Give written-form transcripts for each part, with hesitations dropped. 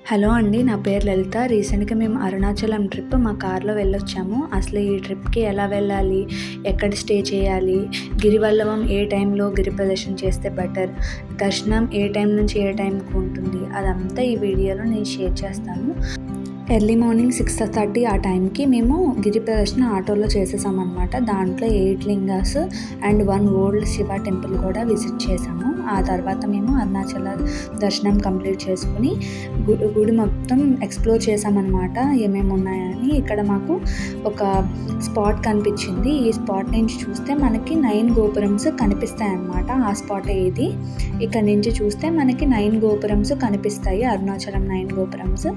Hello అండి. నా పేరు లలిత. రీసెంట్‌గా మేము అరుణాచలం ట్రిప్ మా కార్‌లో వెళ్ళొచ్చాము. అసలు ఈ ట్రిప్‌కి ఎలా వెళ్ళాలి? ఎక్కడ స్టే చేయాలి? గిరివల్లవం ఏ టైంలో గిరి ప్రదర్శన చేస్తే బెటర్? దర్శనం ఏ టైం నుంచి ఏ టైంకి ఉంటుంది? అదంతా ఈ వీడియోలో నేను షేర్ చేస్తాను. ఎర్లీ మార్నింగ్ 6:30 ఆ టైంకి మేము గిరి ప్రదర్శన ఆటోలో చేసేసామన్నమాట. దాంట్లో 8 lingas and 1 old Shiva temple కూడా విజిట్ చేసాము. ఆ తర్వాత మేము అరుణాచల దర్శనం కంప్లీట్ చేసుకుని గుడి మొత్తం ఎక్స్ప్లోర్ చేసామన్నమాట. ఏమేమి ఉన్నాయని. ఇక్కడ మాకు ఒక స్పాట్ కనిపించింది. ఈ స్పాట్ నుంచి చూస్తే మనకి 9 గోపురమ్స్ కనిపిస్తాయన్నమాట. ఆ స్పాటే ఇది. ఇక్కడ నుంచి చూస్తే మనకి 9 గోపురమ్స్ కనిపిస్తాయి. అరుణాచలం 9 గోపురమ్స్.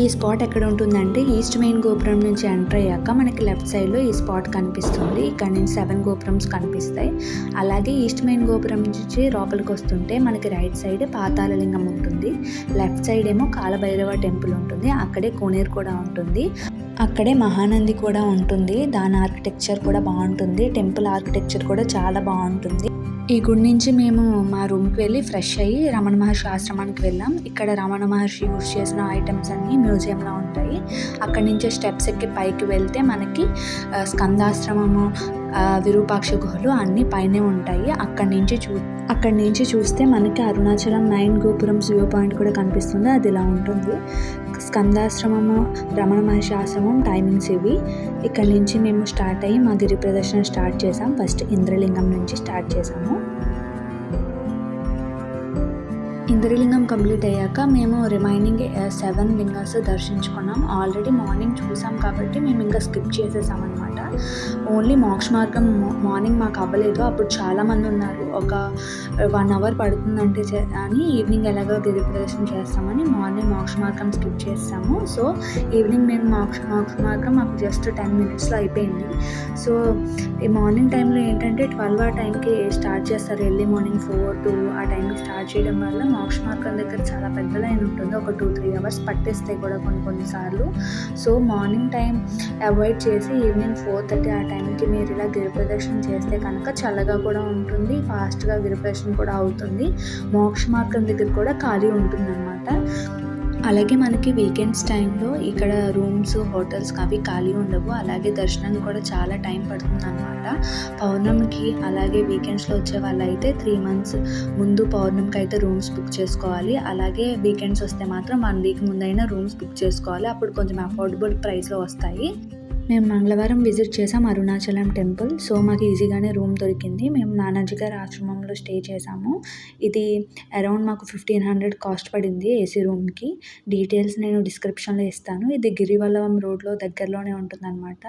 ఈ స్పాట్ ఎక్కడ ఉంటుందంటే ఈస్ట్ మెయిన్ గోపురం నుంచి ఎంటర్ అయ్యాక మనకి లెఫ్ట్ సైడ్లో ఈ స్పాట్ కనిపిస్తుంది. ఇక్కడ నుంచి 7 గోపురమ్స్ కనిపిస్తాయి. అలాగే ఈస్ట్ మెయిన్ గోపురం నుంచి లోపలికి వస్తుంటే మనకి రైట్ సైడ్ పాతాళలింగం ఉంటుంది. లెఫ్ట్ సైడ్ ఏమో కాలభైరవ టెంపుల్ ఉంటుంది. అక్కడే కోనేరు కూడా ఉంటుంది. అక్కడే మహానంది కూడా ఉంటుంది. దాని ఆర్కిటెక్చర్ కూడా బాగుంటుంది. టెంపుల్ ఆర్కిటెక్చర్ కూడా చాలా బాగుంటుంది. ఈ గుడి నుంచి మేము మా రూమ్కి వెళ్ళి ఫ్రెష్ అయ్యి రమణ మహర్షి ఆశ్రమానికి వెళ్ళాం. ఇక్కడ రమణ మహర్షి యూజ్ చేసిన ఐటమ్స్ అన్నీ మ్యూజియంలో ఉంటాయి. అక్కడి నుంచే స్టెప్స్ ఎక్కి పైకి వెళ్తే మనకి స్కందాశ్రమము, విరూపాక్ష గుహలు అన్నీ పైనే ఉంటాయి. అక్కడి నుంచి చూస్తే మనకి అరుణాచలం 9 గోపురమ్స్ వ్యూ పాయింట్ కూడా కనిపిస్తుంది. అది ఇలా ఉంటుంది. స్కందాశ్రమము, రమణ మహర్షి ఆశ్రమం టైమింగ్స్ ఇవి. ఇక్కడ నుంచి మేము స్టార్ట్ అయ్యి మా గిరి ప్రదర్శన స్టార్ట్ చేసాం. ఫస్ట్ ఇంద్రలింగం నుంచి స్టార్ట్ చేసాము. ఇంద్రలింగం కంప్లీట్ అయ్యాక మేము రిమైనింగ్ 7 లింగాస్ దర్శించుకున్నాం. ఆల్రెడీ మార్నింగ్ చూసాం కాబట్టి మేము ఇంకా స్కిప్ చేసేసామన్నమాట. ఓన్లీ మోక్ష మార్గం మార్నింగ్ మాకు అవ్వలేదు. అప్పుడు చాలామంది ఉన్నారు. ఒక 1 అవర్ పడుతుందంటే అని ఈవినింగ్ ఎలాగో గిరి ప్రదర్శన చేస్తామని మార్నింగ్ మోక్ష మార్గం స్కిప్ చేస్తాము. సో ఈవినింగ్ మేము మోక్ష మార్గం మాకు జస్ట్ 10 మినిట్స్లో అయిపోయింది. సో ఈ మార్నింగ్ టైంలో ఏంటంటే 12 ఆ టైంకి స్టార్ట్ చేస్తారు. ఎర్లీ మార్నింగ్ 4 to ఆ టైంకి స్టార్ట్ చేయడం వల్ల మోక్ష మార్గం దగ్గర చాలా పెద్ద లైన్ ఉంటుంది. ఒక 2-3 అవర్స్ పట్టేస్తాయి కూడా కొన్నిసార్లు. సో మార్నింగ్ టైం అవాయిడ్ చేసి ఈవినింగ్ 4:30 ఆ టైంకి మీరు ఇలా గిరి ప్రదర్శన చేస్తే కనుక చల్లగా కూడా ఉంటుంది. ఫాస్ట్గా గిరి ప్రదర్శన కూడా అవుతుంది. మోక్ష మార్గం దగ్గర కూడా ఖాళీ ఉంటుందన్నమాట. అలాగే మనకి వీకెండ్స్ టైంలో ఇక్కడ రూమ్స్, హోటల్స్ అవి ఖాళీ ఉండవు. అలాగే దర్శనానికి కూడా చాలా టైం పడుతుంది అనమాట. పౌర్ణమికి అలాగే వీకెండ్స్లో వచ్చే వాళ్ళైతే 3 months ముందు పౌర్ణమికి అయితే రూమ్స్ బుక్ చేసుకోవాలి. అలాగే వీకెండ్స్ వస్తే మాత్రం 1 week ముందైనా రూమ్స్ బుక్ చేసుకోవాలి. అప్పుడు కొంచెం అఫోర్డబుల్ ప్రైస్లో వస్తాయి. మేము మంగళవారం విజిట్ చేసాం అరుణాచలం టెంపుల్. సో మాకు ఈజీగానే రూమ్ దొరికింది. మేము నానాజీ గారి ఆశ్రమంలో స్టే చేసాము. ఇది అరౌండ్ మాకు 1500 కాస్ట్ పడింది ఏసీ రూమ్కి. డీటెయిల్స్ నేను డిస్క్రిప్షన్లో ఇస్తాను. ఇది గిరివల్లవం రోడ్లో దగ్గరలోనే ఉంటుందన్నమాట.